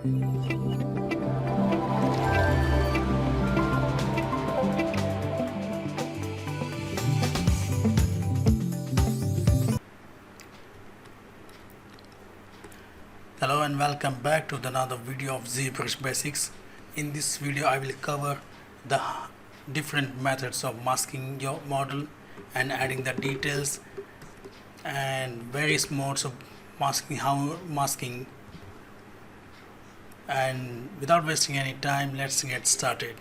Hello and welcome back to another video of ZBrush Basics. In this video I will cover the different methods of masking your model and adding the details and various modes of masking, and without wasting any time, let's get started.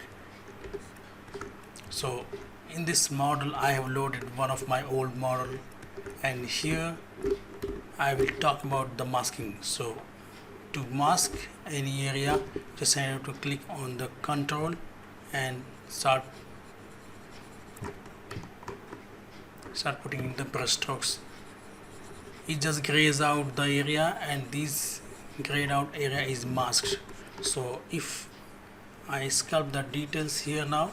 So in this model I have loaded one of my old model, and here I will talk about the masking. So to mask any area, just I have to click on the control and start putting in the brush strokes. It just grays out the area, and this grayed out area is masked. So if I sculpt the details here now,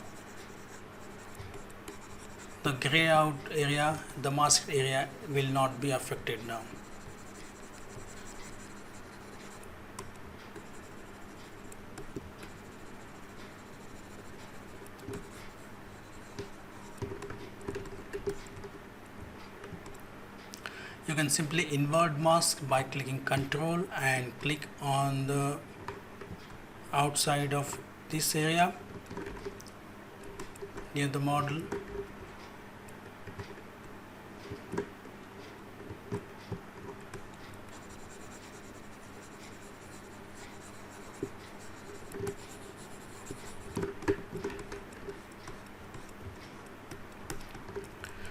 the gray out area, the masked area will not be affected now. You can simply invert mask by clicking Control and click on the outside of this area near the model.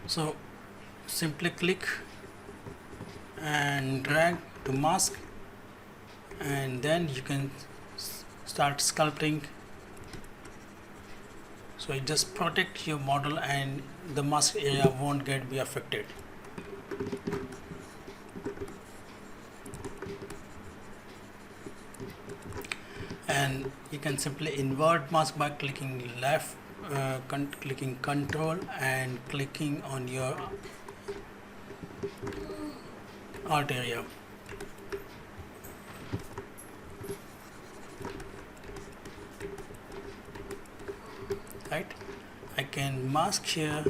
So simply click and drag to mask, and then you can start sculpting. So it just protect your model and the mask area won't be affected. And you can simply invert mask by clicking left, clicking Control and clicking on your alt area. Right, I can mask here.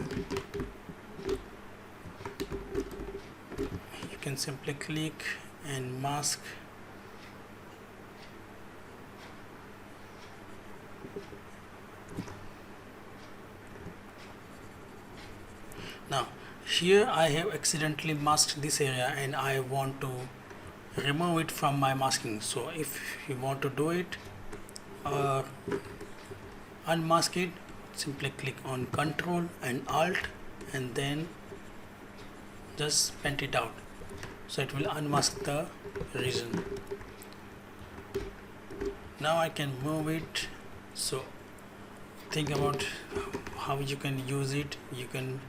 You can simply click and mask. Now here I have accidentally masked this area and I want to remove it from my masking. So if you want to do it or unmask it, simply click on Control and Alt and then just paint it out, so it will unmask the region. Now I can move it. So think about how you can use it. You can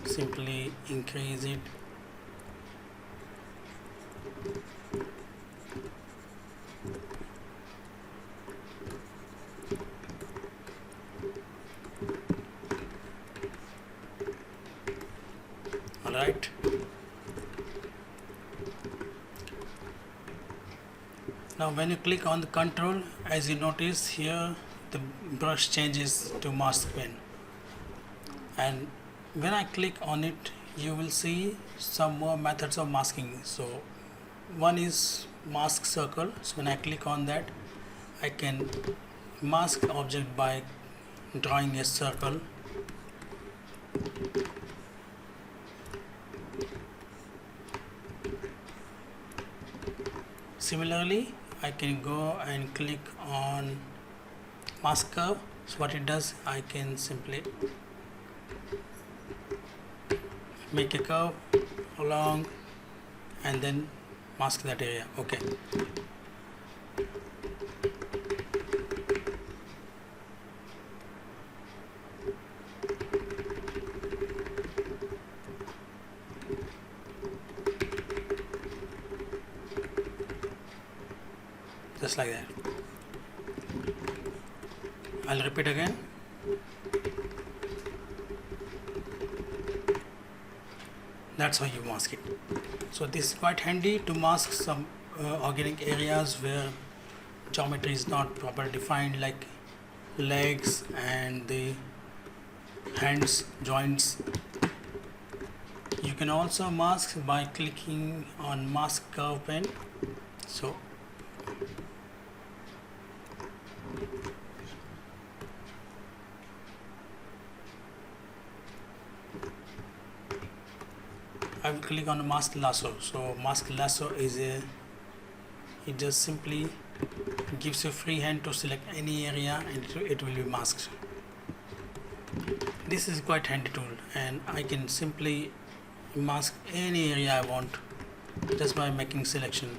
simply increase it. Alright. Now when you click on the control, as you notice here, the brush changes to mask pen, and when I click on it, you will see some more methods of masking. So one is mask circle. So when I click on that, I can mask object by drawing a circle. Similarly, I can go and click on mask curve. So what it does, I can simply make a curve along and then mask that area. Okay. Just like that. I'll repeat again. That's how you mask it. So this is quite handy to mask some organic areas where geometry is not properly defined, like legs and the hands joints. You can also mask by clicking on mask curve pen. So I will click on mask lasso. So mask lasso is it just simply gives you free hand to select any area and it will be masked. This is quite handy tool, and I can simply mask any area I want just by making selection.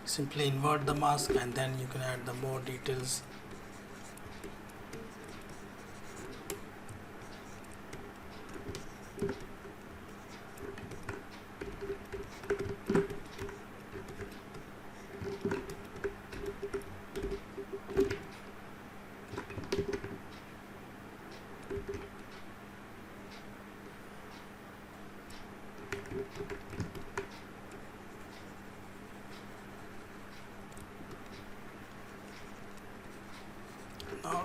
Simply invert the mask and then you can add the more details. Now,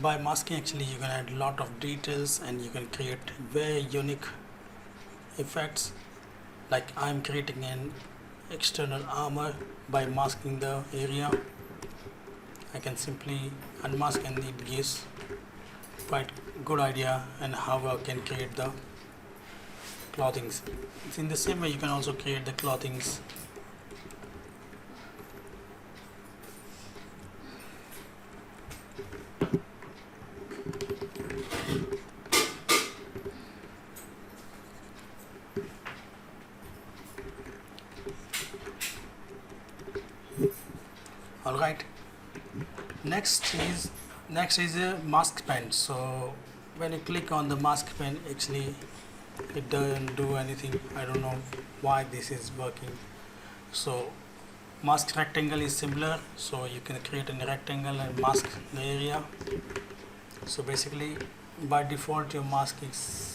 by masking actually you can add a lot of details and you can create very unique effects. Like I'm creating an external armor by masking the area. I can simply unmask and it gives quite good idea and how I can create the clothings. It's in the same way you can also create the clothings. Alright, next is a mask pen. So when you click on the mask pen, actually it doesn't do anything. I don't know why this is working. So mask rectangle is similar, so you can create a rectangle and mask the area. So basically by default your mask is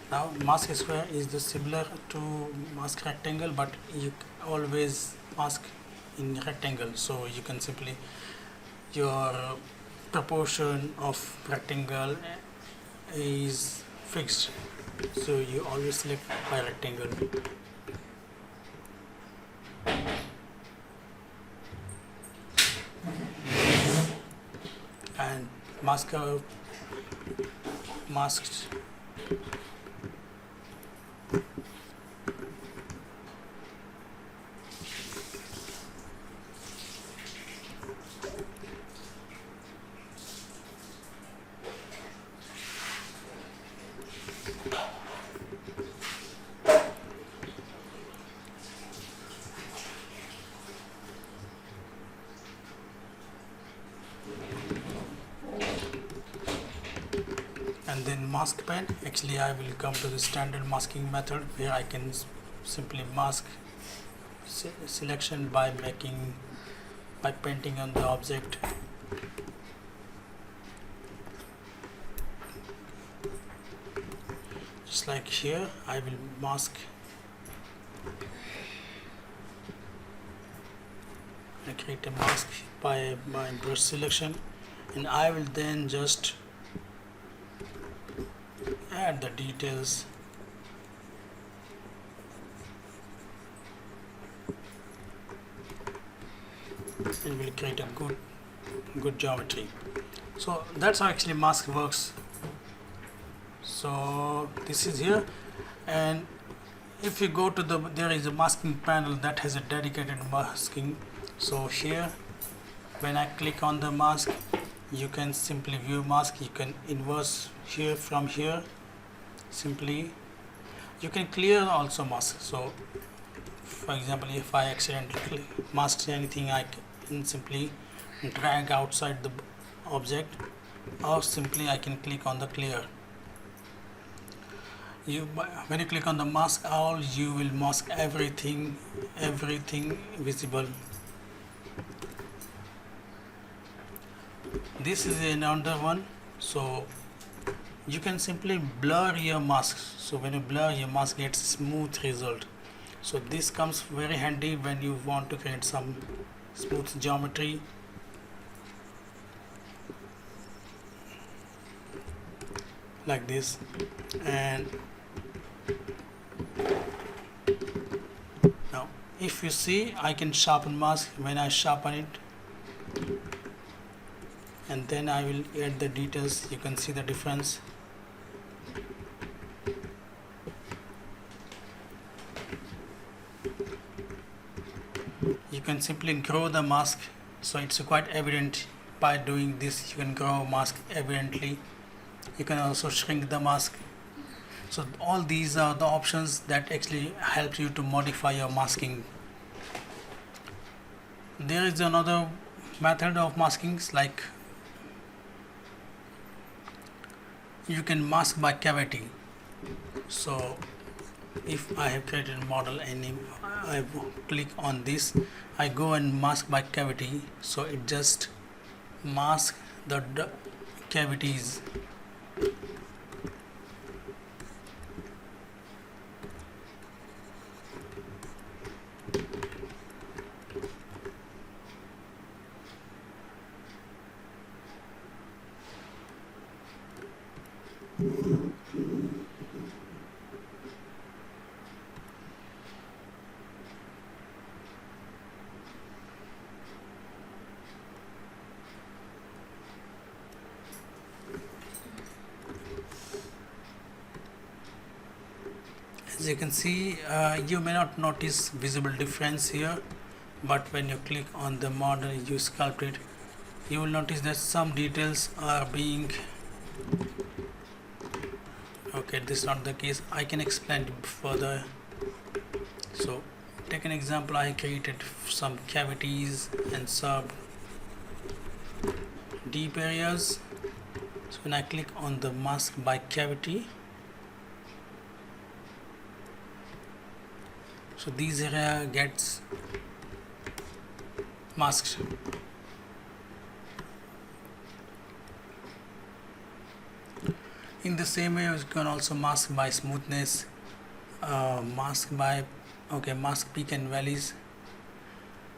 now mask square is the similar to mask rectangle, but you always mask in rectangle. So you can simply your proportion of rectangle is fixed, so you always select by rectangle. And mask masked. And then mask pen, actually I will come to the standard masking method where I can simply mask selection by painting on the object. Just like here, I will mask and create a mask by my brush selection, and I will then just add the details. It will create a good geometry. So that's how actually mask works. So this is here, and if you go to there is a masking panel that has a dedicated masking. So here when I click on the mask, you can simply view mask. You can inverse here from here. Simply you can clear also mask. So for example, if I accidentally masked anything, I can simply drag outside the object or simply I can click on the clear. When you click on the mask all, you will mask everything visible. This is another one. So you can simply blur your mask. So when you blur, your mask gets smooth result. So this comes very handy when you want to create some smooth geometry. Like this. And now if you see, I can sharpen mask. When I sharpen it, and then I will add the details, you can see the difference. You can simply grow the mask, so it's quite evident. By doing this, you can grow mask evidently. You can also shrink the mask. So all these are the options that actually help you to modify your masking. There is another method of maskings, like you can mask by cavity. So if I have created a model and I click on this, I go and mask by cavity, so it just masks the cavities. As you can see, you may not notice visible difference here, but when you click on the model, you sculpt it, you will notice that some details are being okay. This is not the case. I can explain it further. So take an example. I created some cavities and some deep areas. So when I click on the mask by cavity, so these area gets masked. In the same way, you can also mask by smoothness, mask peak and valleys.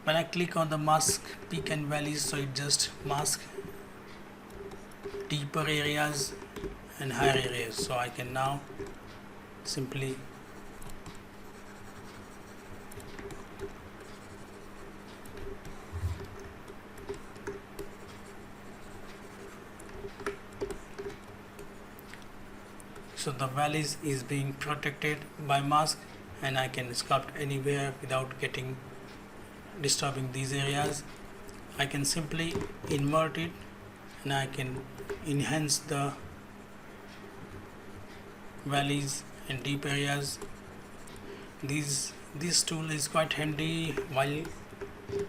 When I click on the mask peak and valleys, so it just masks deeper areas and higher areas. So I can now simply so the valleys is being protected by mask, and I can sculpt anywhere without disturbing these areas. I can simply invert it and I can enhance the valleys and deep areas. This tool is quite handy while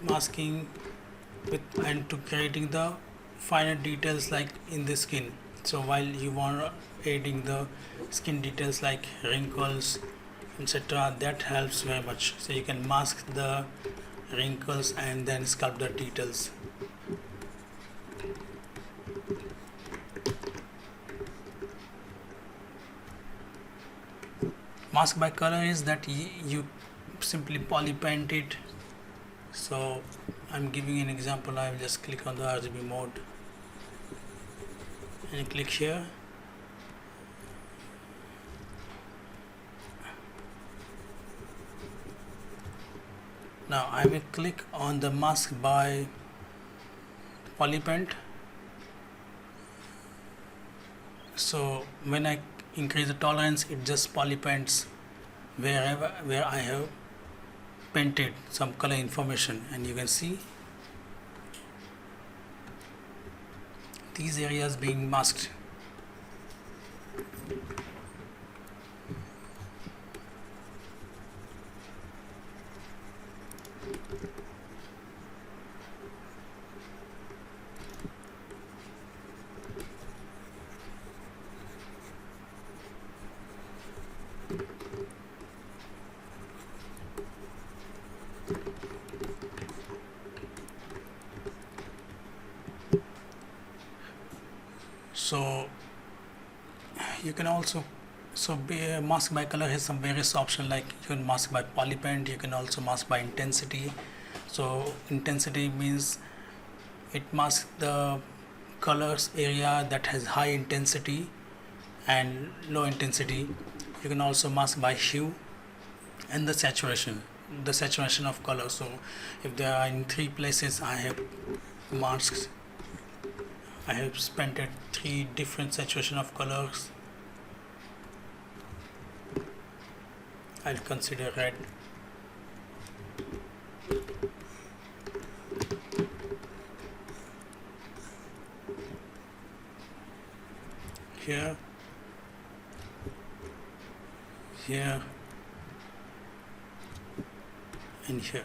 masking and to creating the finer details like in the skin. So while you want adding the skin details like wrinkles, etc., that helps very much. So you can mask the wrinkles and then sculpt the details. Mask by color is that you simply poly paint it. So I'm giving an example. I will just click on the RGB mode and click here. Now I will click on the mask by polypaint. So when I increase the tolerance, it just polypaints where I have painted some color information, and you can see these areas being masked. So you can also mask by color has some various options, like you can mask by polypaint, you can also mask by intensity. So intensity means it masks the colors area that has high intensity and low intensity. You can also mask by hue and the saturation of color. So if there are in 3 places I have masked, I have spent at 3 different saturation of colors. I'll consider red. Here, here, and here.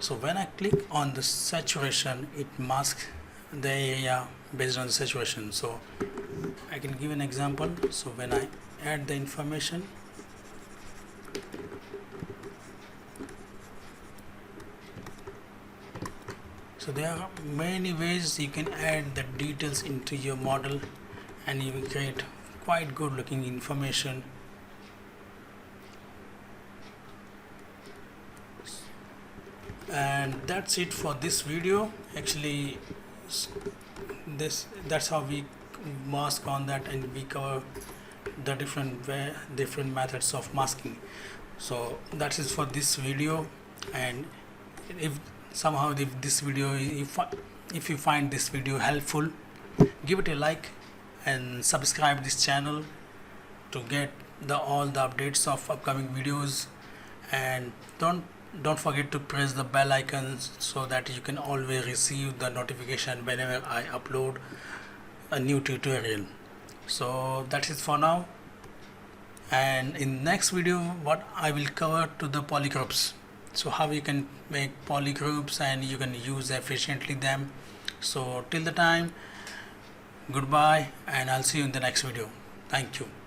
So when I click on the saturation, it masks the area based on the saturation. So I can give an example. So when I add the information, so there are many ways you can add the details into your model, and you will create quite good looking information. And that's it for this video. Actually, that's how we mask on that, and we cover the different methods of masking. So that is for this video. And if somehow if you find this video helpful, give it a like and subscribe this channel to get all the updates of upcoming videos. And don't forget to press the bell icon so that you can always receive the notification whenever I upload a new tutorial. So that is for now, and in next video what I will cover to the polygroups. So how you can make polygroups and you can use efficiently them. So till the time, goodbye, and I'll see you in the next video. Thank you.